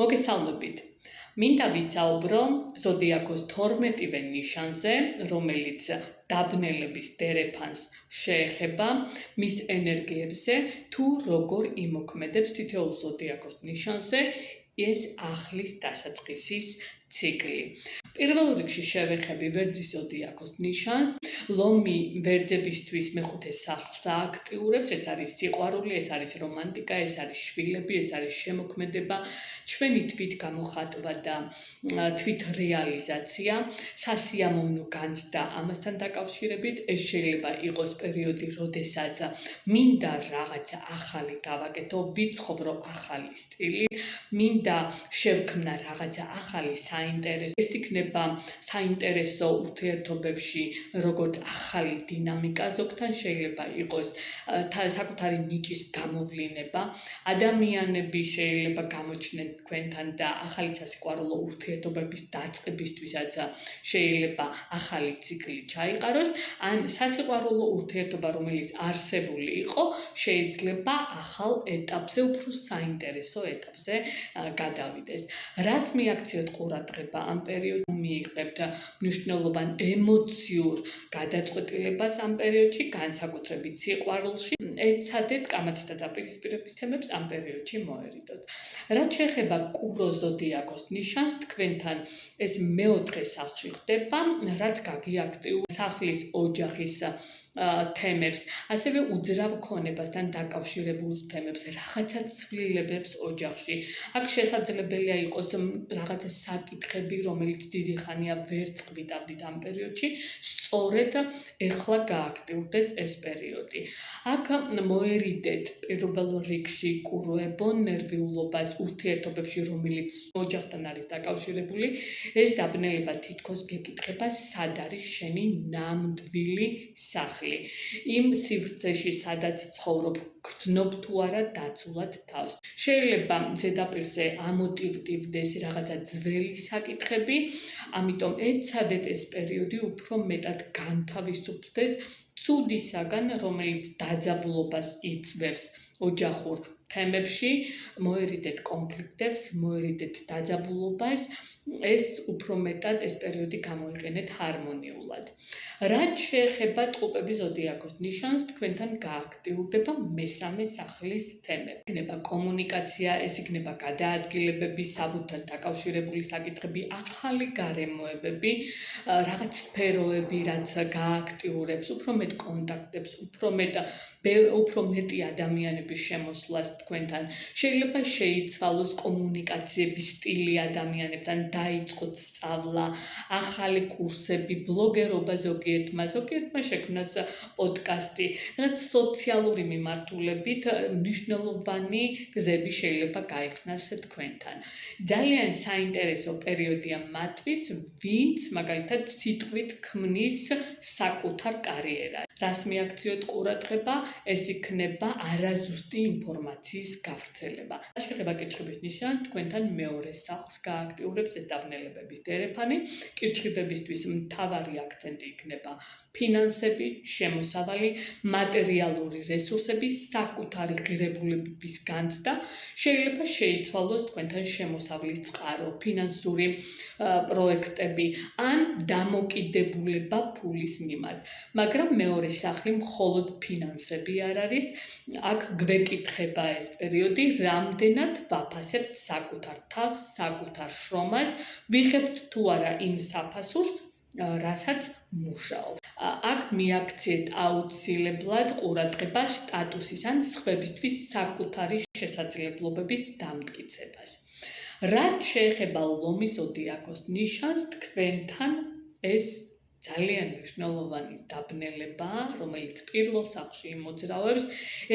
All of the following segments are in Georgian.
მოგესალმებით. მინდა ვისაუბრო ზოდიაქოს 12-ვე ნიშანზე, რომელიც დაბნელების დერეფანს შეეხება, მის ენერგიებზე, თუ როგორ იმოქმედებს თითოეულ ზოდიაქოს ნიშანზე ეს ახლის დასაწყისის ციკლი. პირველ რიგში შევეხები ვერძის ზოდიაქოს ნიშანს. ლომი ვერძებისთვის მეხუთე სახლს ააქტიურებს, ეს არის სიყვარული, ეს არის რომანტიკა, ეს არის შვილები, ეს არის შემოქმედება, ჩვენი თვითგამოხატვა და თვითრეალიზაცია, სასიამოვნო განცდა ამასთან დაკავშირებით, ეს შეიძლება იყოს პერიოდი, როდესაც მინდა რაღაცა ახალი გავაკეთო, ვიცხოვრო ახალი სტილი, მინდა შევქმნა რაღაცა ახალი საინტერესო, ეს იქნება საინტერესო ურთიერთობებში, როგორც ახალი დინამიკა, ზოგთან შეიძლება იყოს საკუთარი ნიჭის გამოვლინება, ადამიანები შეიძლება გამოჩნდნენ თქვენთან და ახალი სასიყვარულო ურთიერთობების დაწყებისთვისაც შეიძლება ახალი ციკლი ჩაიყაროს, ან სასიყვარულო ურთიერთობა, რომელიც არსებული იყო, შეიძლება ახალ ეტაპზე, უფრო საინტერესო ეტაპზე გადავიდეს. რას მიაქციოთ ყურადღება ამ პერიოდში? მიიღებთ მნიშვნელოვან ემოციურ გადაწყვეტილებას ამ პერიოდში, განსაკუთრებით სიყვარულში, ეცადეთ კამათის და დაპირისპირების თემებს ამ პერიოდში მოერიდოთ. რაც შეეხება კუროს ზოდიაქოს ნიშანს, თქვენთან ეს მეოთხე სახლში ხდება, რაც გაგიაქტიურებს სახლის ოჯახის თემებს, ასევე უძრავ ქონებასთან დაკავშირებულ თემებს, რაღაცა ცვლილებებს ოჯახში. აქ შესაძლებელია იყოს რაღაცა საკითხები, რომელიც დიდი ხანია ვერ წყვიტავდით ამ პერიოდში, სწორედ ეხლა გააქტიურდეს ეს პერიოდი. აქ მოერიდეთ პირველ რიგში კუროებო ნერვიულობას ურთიერთობებში, რომელიც ოჯახთან არის დაკავშირებული, ეს დაბნელება თითქოს გეკითხება, სად არის შენი ნამდვილი სახლი. იმ სივრცეში, სადაც ცხოვრობ, გრძნობ თუ არა დაცულად თავს. შეიძლება ზედაპირზე ამოტივტივდეს რაღაცა ძველი საკითხები, ამიტომ ეცადეთ ეს პერიოდი უფრო მეტად განთავისუფლდეთ ცუდისაგან, რომელიც დაძაბულობას იწვევს ოჯახურ თემებში, მოერიდეთ კონფლიქტებს, მოერიდეთ დაძაბულობას, ეს უფრო მეტად ეს პერიოდი გამოიყენეთ ჰარმონიულად. რაც შეეხება ტყუპების ზოდიაქოს ნიშანს, თქვენთან გააქტიურდება მესამე სახლის თემები. იქნება კომუნიკაცია, ეს იქნება გადაადგილებები, საბუთთან დაკავშირებული საკითხები, ახალი გარემოებები, რაღაც სფეროები, რაც გააქტიურებს უფრო მეტ კონტაქტებს, უფრო მეტი ადამიანების შემოსვლას თქვენთან. შეიძლება შეიცვალოს კომუნიკაციების სტილი ადამიანებთან, დაიწყოთ სწავლა, ახალი კურსები, ბლოგერობა ზოგიერთმა შექმნას პოდკასტი, რაც სოციალური მიმართულებით მნიშვნელოვანი გზები შეიძლება გაიხსნას თქვენთან. ძალიან საინტერესო პერიოდია მათთვის, ვინც მაგალითად სიტყვით ქმნის საკუთარ კარიერას. რას მიაქციოთ ყურადღება, ეს იქნება არაზუსტი ინფორმაციის გავრცელება. შეეხება კირჩხიბის ნიშანს, თქვენთან მეორე სახლს გააქტიურებს ეს დაბნელებების დერეფანი. კირჩხიბებისთვის მთავარი აქცენტი იქნება ფინანსები, შემოსავალი, მატერიალური რესურსები, საკუთარი ღირებულებების განცდა, შეიძლება შეიცვალოს თქვენთან შემოსავლის წყარო, ფინანსური პროექტები ან დამოკიდებულება ფულის მიმართ. მაგრამ მეორე სახლი მხოლოდ ფინანსები არ არის, აქ გვეკითხება ეს პერიოდი, რამდენად ვაფასებთ საკუთარ თავს, საკუთარ შრომას, ვიღებთ თუ არა იმ საფასურს, რასაც მუშაობ. აქ მიაქციეთ აუცილებლად ყურადღება სტატუსის ან სხვებისთვის საკუთარი შესაძლებლობების დამტკიცებას. რაც შეეხება ლომის ზოდიაქოს ნიშანს, თქვენთან ეს ძალიან მნიშვნელოვანი დაბნელებაა, რომელიც პირველ სახლში მოძრაობს.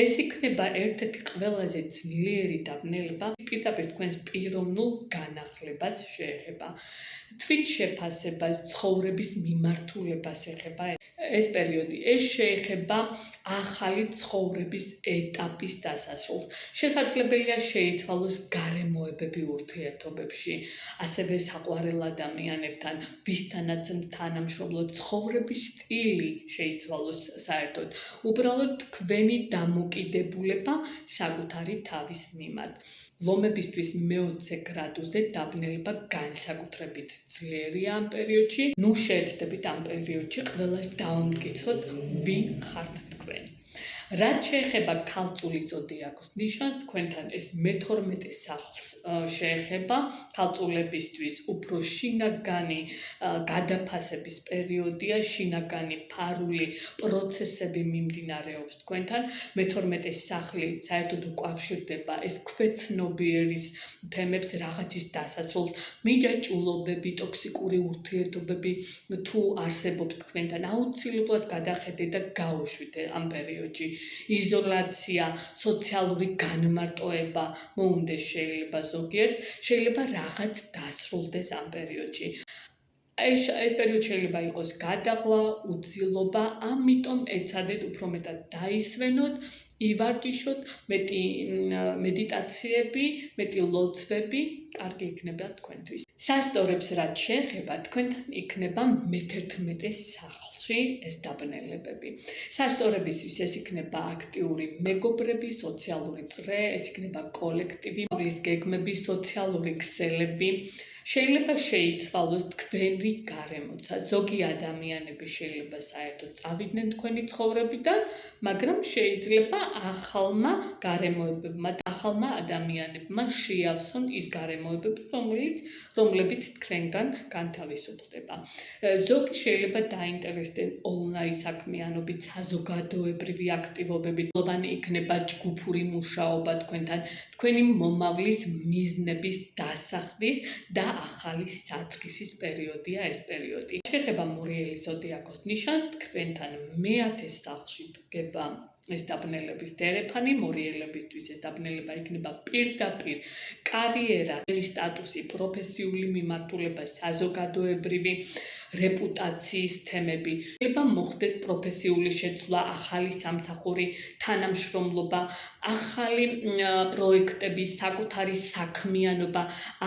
ეს იქნება ერთ-ერთი ყველაზე ძლიერი დაბნელება, პირდაპირ თქვენს პიროვნულ განახლებას შეეხება. თვითშეფასებას, ცხოვრების მიმართულებას ეხება ეს პერიოდი. ეს შეეხება ახალი ცხოვრების ეტაპის დასასრულს. შესაძლებელია შეიცვალოს გარემოებები ურთიერთობებში, ასევე საყვარელ ადამიანებთან, ვისთანაც თანამშრომლობ უბრალოდ ცხოვრების სტილი შეიცვალოს საერთოდ, უბრალოდ თქვენი დამოკიდებულება საკუთარი თავის მიმართ. ლომებისთვის მე-20 გრადუსზე დაბნელება განსაკუთრებით ძლიერია ამ პერიოდში. ნუ შეეცდებით ამ პერიოდში ყველას დავამტკიცოთ, ვინ ხართ თქვენ. რაც შეეხება ქალწული ზოდიაქოს ნიშანს, თქვენთან ეს მე-12 სახლს შეეხება. ქალწულებისთვის უფრო შინაგანი გადაფასების პერიოდია, შინაგანი ფარული პროცესები მიმდინარეობს თქვენთან. მე-12 სახლი საერთოდ უკავშირდება ეს ქვეცნობიერის თემებს, რაღაცის დასასრულს, მიჯაჭულობები, ტოქსიკური ურთიერთობები თუ არსებობს თქვენთან, აუცილებლად გადახედეთ და გაუშვით ამ პერიოდში. იზოლაცია, სოციალური განმარტოება მოუნდეს შეიძლება ზოგიერთ, შეიძლება რაღაც დასრულდეს ამ პერიოდში. ეს პერიოდი შეიძლება იყოს გადაღლა, უძილობა, ამიტომ ეცადეთ უფრო მეტად დაისვენოთ, ივარჯიშოთ, მეტი მედიტაციები, მეტი ლოცვები, კარგი იქნება თქვენთვის. სასწორებს რაც შეეხება, თქვენთან იქნება მე-11 სახლში ეს დაბნელებები. სასწორებისთვის ეს იქნება აქტიური მეგობრები, სოციალური წრე, ეს იქნება კოლექტივი, მოვლის გეგმები, სოციალური ქსელები. შეიძლება შეიცვალოს თქვენი გარემოცა. ზოგი ადამიანები შეიძლება საერთოდ წავიდნენ თქვენი ცხოვრებიდან, მაგრამ შეიძლება ახალმა გარემოებებმა, ახალმა ადამიანებმა შეავსონ ის გარემოებები, რომლებიც თქვენგან განთავისუფლდება. ზოგი შეიძლება დაინტერესდნენ ონლაინ საქმიანობით, საზოგადოებრივი აქტივობებით, ლოვანი იქნება ჯგუფური მუშაობა თქვენთან, თქვენი მომავლის მიზნების დასახვის და ახალი საწყისის პერიოდია ეს პერიოდი. შეეხება მურიელი ზოდიაქოს ნიშანს, თქვენთან მე-10 სახლში დგება ეს დაბნელების დერეფანი. მორიელებისთვის ეს დაბნელება იქნება პირდაპირ კარიერა, სტატუსი, პროფესიული მიმართულება, საზოგადოებრივი რეპუტაციის თემები. შეიძლება მოხდეს პროფესიული შეცვლა, ახალი სამსახური, თანამშრომლობა, ახალი პროექტები, საკუთარი საქმიანობა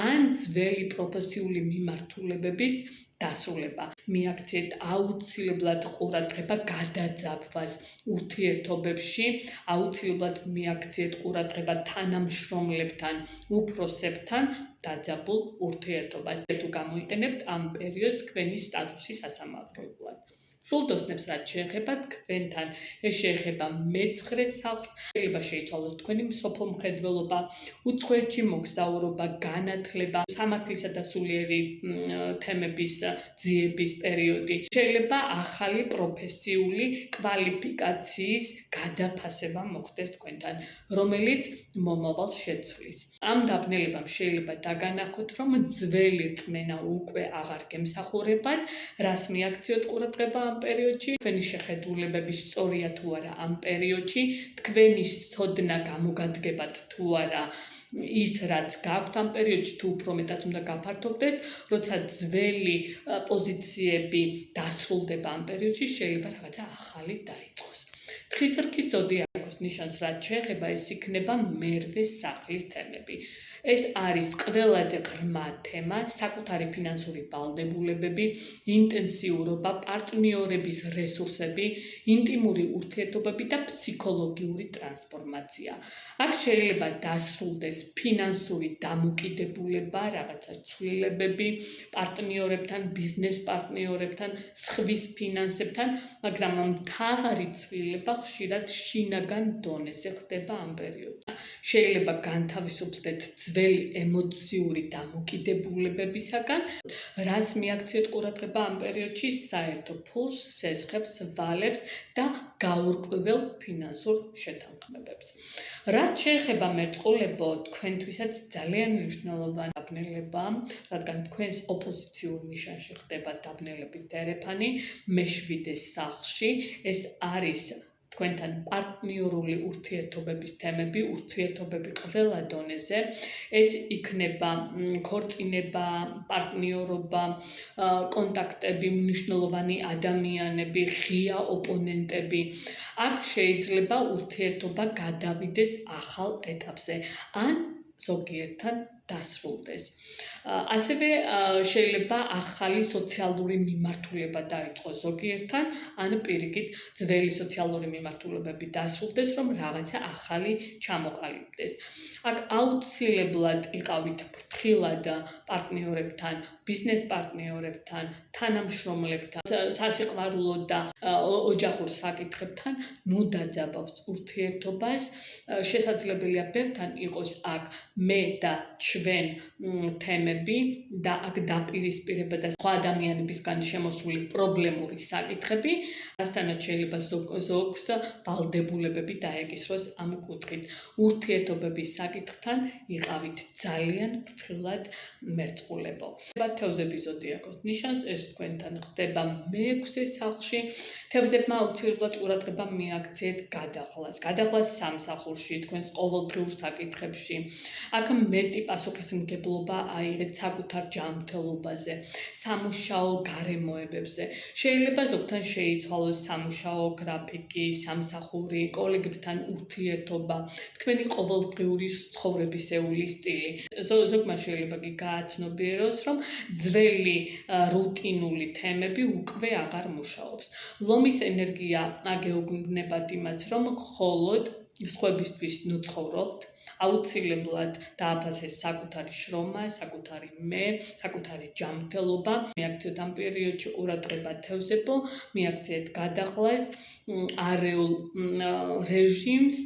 ან ძველი პროფესიული მიმართულებების დასრულება. მიაქციეთ აუცილებლად ყურადღება გადაძაბვას ურთიერთობებში, აუცილებლად მიაქციეთ ყურადღება თანამშრომლებთან, უფროსებთან დაძაბულ ურთიერთობას. თუ გამოიყენებთ ამ პერიოდს თქვენი სტატუსის ასამაღლებლად. შულდოსნებს რაც შეეხება თქვენთან, ეს შეეხება მე-9 სახლს, შეიძლება შეიცვალოს თქვენი მსოფლმხედველობა, უცხოეთში მოგზაურობა, განათლება, სამართლისა და სულიერი თემების ძიების პერიოდი. შეიძლება ახალი პროფესიული კვალიფიკაციის გადაფასება მოხდეს თქვენთან, რომელიც მომავალს შეცვლის. ამ დაბნელებამ შეიძლება დაგანახოთ, რომ ძველი რწმენა უკვე აღარ გემსახურებათ, რას მიაქციოთ ყურადღება ამ პერიოდში, თქვენი შეხედულებები სწორია თუ არა ამ პერიოდში, თქვენი ცოდნა გამოგადგებათ თუ არა ის რაც გაქვთ ამ პერიოდში, თუ უფრო მეტად უნდა გაფართოვდეთ, როცა ძველი პოზიციები დასრულდება ამ პერიოდში, შეიძლება რაღაცა ახალი დაიწყოს. თხიძრქის ზოდიაქოს ნიშანს რაც შეეხება, ეს იქნება მე-8 სახლის თემები. ეს არის ყველაზე ღრმა თემა, საკუთარი ფინანსური ვალდებულებები, ინტენსიურობა, პარტნიორების რესურსები, ინტიმური ურთიერთობები და ფსიქოლოგიური ტრანსფორმაცია. აქ შეიძლება დასრულდეს ფინანსური დამოკიდებულება, რაღაცა ცვლილებები პარტნიორებთან, ბიზნეს პარტნიორებთან, სხვის ფინანსებთან, მაგრამ მთავარი ცვლილება ხშირად შინაგან დონეზე ხდება ამ პერიოდში. შეიძლება განთავისუფლდეთ ძველი ემოციური დამოკიდებულებებისაგან, რას მიაქციოთ ყურადღება ამ პერიოდში, საერთო ფულს, სესხებს, ვალებს და გაურკვეველ ფინანსურ შეთანხმებებს. რაც შეეხება მერწყულებო, თქვენთვისაც ძალიან მნიშვნელოვანი დაბნელება, რადგან თქვენს ოპოზიციურ ნიშანში ხდება დაბნელების დერეფანი მე-7 სახლში, ეს არის თქვენთან პარტნიორული ურთიერთობების თემები, ურთიერთობები ყველა დონეზე, ეს იქნება ქორწინება, პარტნიორობა, კონტაქტები, მნიშვნელოვანი ადამიანები, ღია ოპონენტები. აქ შეიძლება ურთიერთობა გადავიდეს ახალ ეტაპზე, ან ზოგიერთთან დასრულდეს. ასევე შეიძლება ახალი სოციალური მიმართულება დაიწყოს ზოგიერთთან, ან პირიქით ძველი სოციალური მიმართულებები დასრულდეს, რომ რაღაცა ახალი ჩამოყალიბდეს. აქ აუცილებლად იყავით ფრთხილად პარტნიორებთან, ბიზნეს პარტნიორებთან, თანამშრომლებთან, სასიყვარულო და ოჯახურ საკითხებთან ნუ დაძაბავს ურთიერთობას. შესაძლებელია ბევრთან იყოს აქ მე და ჩვენ თემები და აქ დაპირისპირება და სხვა ადამიანებისგან შემოსული პრობლემური საკითხები, რასთანაც შეიძლება ზოგს ვალდებულებები დაეკისროს ამ კუთხით. ურთიერთობების საკითხთან იყავით ძალიან ფრთხილად მერწყულებო. თევზები ზოდიაქოს ნიშანს, ეს თქვენთან ხდება მე-6 სახლში. თევზებმა აუცილებლად ყურადღება მიაქციეთ გადაღლას. გადაღლას სამსახურში, თქვენს ყოველდღიურ საკითხებში. აქ მეტი პასუხისმგებლობა აიღეთ საკუთარ ჯანმრთელობაზე, სამუშაო გარემოებებზე. შეიძლება ზოგთან შეიცვალოს სამუშაო გრაფიკი, სამსახური, კოლეგებთან ურთიერთობა, თქვენი ყოველდღიური ცხოვრებისეული სტილი. ზოგმა შეიძლება კი გააცნობიეროს, რომ ძველი რუტინული თემები უკვე აღარ მუშაობს. ლომის ენერგია აგეუბნებათ იმას, რომ მხოლოდ სხვებისთვის ნუ ცხოვრობთ, აუცილებლად დააფასეს საკუთარი შრომა, საკუთარი მე, საკუთარი ჯანმრთელობა. მიაქციოთ ამ პერიოდში ყურადღება თევზებო, მიაქციეთ გადაღლას, არეულ რეჟიმს,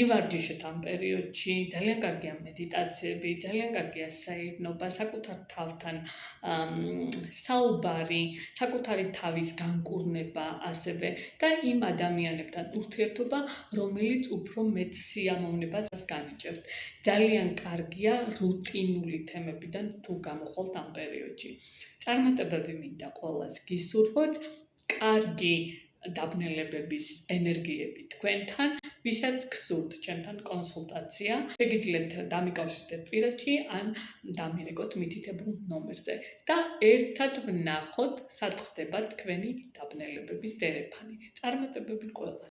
ივარჯიშეთ ამ პერიოდში. ძალიან კარგია მედიტაციები, ძალიან კარგია საირნობა, საკუთარ თავთან საუბარი, საკუთარი თავის განკურნება ასევე და იმ ადამიანებთან ურთიერთობა, რომელიც უფრო მეტ სიამოვნებას განიჭებთ. ძალიან კარგია რუტინული თემებიდან თუ გამოხვალთ ამ პერიოდში. წარმატებები მინდა ყველას გისურვოთ, კარგი დაბნელებების ენერგიები თქვენთან, ვისაც გსურთ ჩემთან კონსულტაცია, შეგიძლიათ დამიკავშირდეთ პირადში ან დამირეკოთ მითითებულ ნომერზე და ერთად ვნახოთ, სად ხდება თქვენი დაბნელებების დერეფანი. წარმატებები ყველას!